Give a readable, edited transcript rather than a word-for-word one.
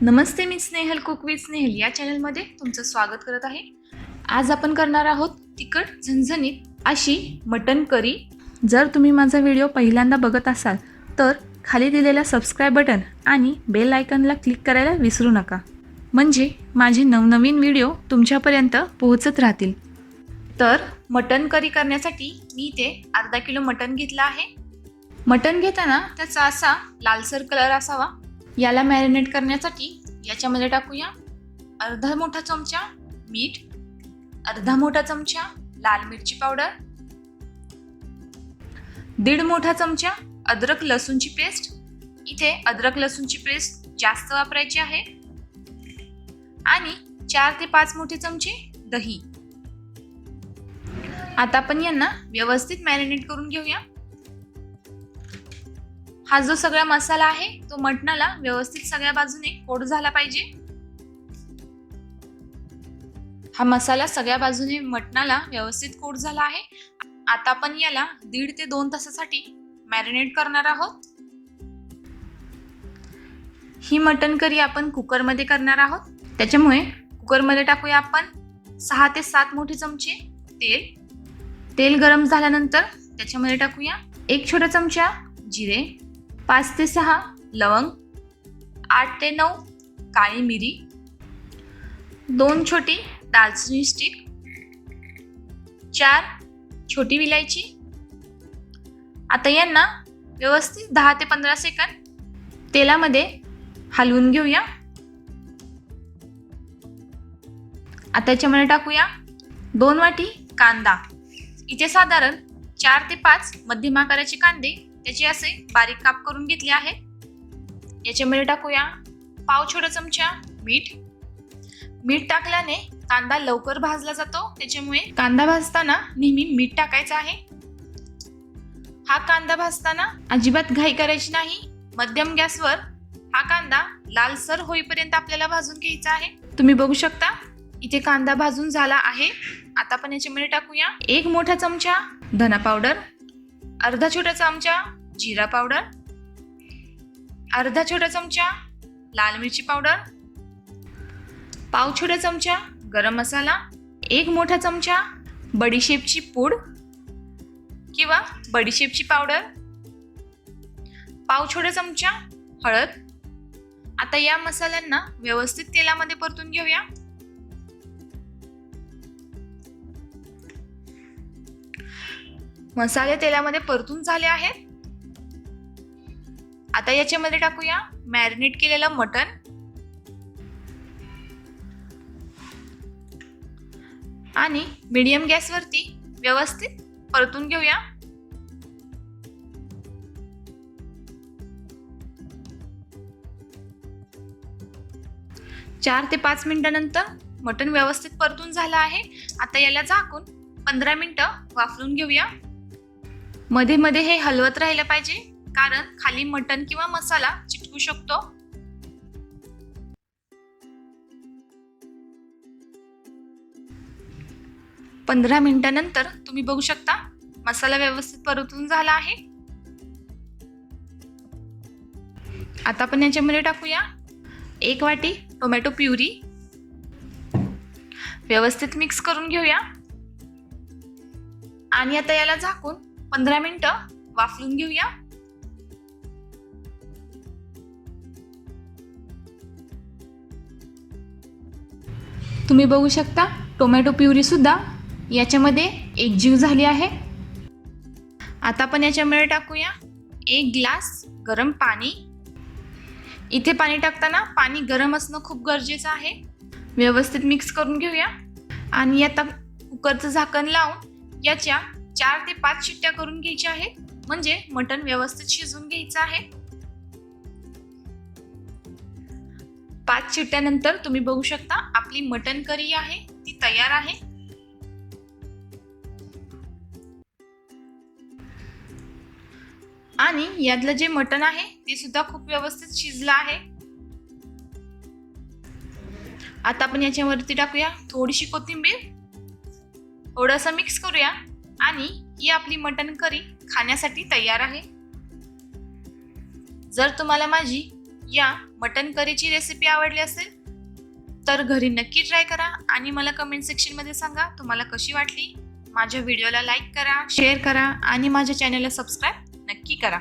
Namaste, me Snehal cook with Snehal या चॅनलमध्ये तुमचं स्वागत करत आहे। आज आपण करणार आहोत तिखट झणझणीत अशी मटन करी। जर तुम्ही माझा व्हिडिओ पहिल्यांदा बघत असाल तर खाली दिलेल्या सबस्क्राइब बटन आणि बेल आयकॉनला क्लिक करायला विसरू नका, म्हणजे माझे नवनवीन व्हिडिओ तुमच्यापर्यंत पोहोचत राहतील। तर मटन करी करण्यासाठी मी इथे अर्धा किलो मटन घेतला आहे। मटन घेताना त्याचा असा लालसर कलर असावा। याला मॅरिनेट करण्यासाठी याच्यामध्ये टाकूया अर्धा मोठा चमचा मीठ, अर्धा मोठा चमचा लाल मिरची पावडर, 1.5 मोठा चमचा अद्रक लसूणची पेस्ट। इथे अद्रक लसूणची पेस्ट जास्त वापरायची आहे। आणि 4 ते 5 मोठे चमचे दही। आता आपण यांना व्यवस्थित मॅरिनेट करून घेऊया। हा जो सगळा मसाला आहे तो मटणाला व्यवस्थित सगळ्या बाजूने कोट झाला पाहिजे। हा मसाला सगळ्या बाजूने मटणाला व्यवस्थित कोट झाला आहे। आता आपण याला 1.5 ते 2 तासासाठी मॅरिनेट करणार आहोत। ही मटन करी आपण कुकर मध्ये करणार आहोत, त्याच्यामुळे कुकर मध्ये टाकूया आपण 6 ते 7 मोठे चमचे तेल। तेल गरम झाल्यानंतर त्याच्यामध्ये टाकूया 1 छोटा चमचा जिरे, 5 ते 6 लवंग, 8 ते 9 काळी मिरी, 2 छोटी दालचिनी स्टिक, 4 छोटी विलायची। आता यांना व्यवस्थित 10 ते 15 सेकंद तेलामध्ये हलवून घेऊया। आता याच्यामध्ये टाकूया 2 वाटी कांदा। इथे साधारण 4 ते 5 मध्यम आकाराचे कांदे त्याचे असे बारीक काप करून घेतले आहे। याच्यामध्ये टाकूया पाव छोटा चमचा मीठ। मीठ टाकल्याने कांदा लवकर भाजला जातो, त्याच्यामुळे कांदा भाजताना नेहमी मीठ टाकायचं आहे। हा कांदा भाजताना अजिबात घाई करायची नाही। मध्यम गॅसवर हा कांदा लालसर होईपर्यंत आपल्याला भाजून घ्यायचा आहे। तुम्ही बघू शकता इथे कांदा भाजून झाला आहे। आता आपण याच्यामध्ये टाकूया 1 मोठा चमचा धना पावडर, अर्धा छोटा चमचा जीरा पावडर, अर्धा छोटा चमचा लाल मिरची पावडर, पाव छोटा चमचा गरम मसाला, 1 मोठा चमचा बडीशेपची पूड किंवा बडीशेपची पावडर, पाव छोटा चमचा हळद। आता या मसाल्यांना व्यवस्थित तेलामध्ये परतून घेऊया। मसाले तेलामध्ये परतून झाले आहेत। आता याच्यामध्ये टाकूया मॅरिनेट केलेलं मटण आणि मीडियम गॅसवरती व्यवस्थित परतून घेऊया। चार ते 5 मिनिटांनंतर मटण व्यवस्थित परतून झालं आहे। आता याला झाकून 15 मिनिटं वाफवून घेऊया। मध्ये मध्ये हे हलवत राहिलं पाहिजे, कारण खाली मटण किंवा मसाला चिटकू शकतो। पंधरा मिनिटांनंतर तुम्ही बघू शकता मसाला व्यवस्थित परतून झाला आहे। आता आपण याच्यामध्ये टाकूया 1 वाटी टोमॅटो प्युरी। व्यवस्थित मिक्स करून घेऊया आणि आता याला झाकून 15 मिनिटं वाफवून घेऊया। तुम्ही बघू शकता टोमॅटो प्युरी सुद्धा याच्यामध्ये एकजीव झाली आहे। आता आपण याच्यामध्ये टाकूया 1 ग्लास गरम पाणी। इथे पाणी टाकताना पाणी गरम असणं खूप गरजेचं आहे। व्यवस्थित मिक्स करून घेऊया आणि आता कुकरचं झाकण लावून याच्या 4 ते 5 शिट्ट्या करून घ्यायच्या आहेत, म्हणजे मटण व्यवस्थित शिजून घ्यायचं आहे। 5 शिट्ट्यानंतर तुम्ही बघू शकता आपली मटण करी आहे ती तयार आहे। आणि यातलं जे मटण आहे ते सुद्धा खूप व्यवस्थित शिजलं आहे। आता आपण याच्यावरती टाकूया थोडीशी कोथिंबीर, थोडंसं मिक्स करूया आणि ही आपली मटण करी खाण्यासाठी तयार आहे। जर तुम्हाला माझी या मटन करीची रेसिपी आवडली असेल तर घरी नक्की ट्राय करा आणि मला कमेंट सेक्शनमध्ये सांगा तुम्हाला कशी वाटली. माझ्या व्हिडिओला लाईक करा, शेअर करा आणि माझ्या चॅनलला सबस्क्राईब नक्की करा.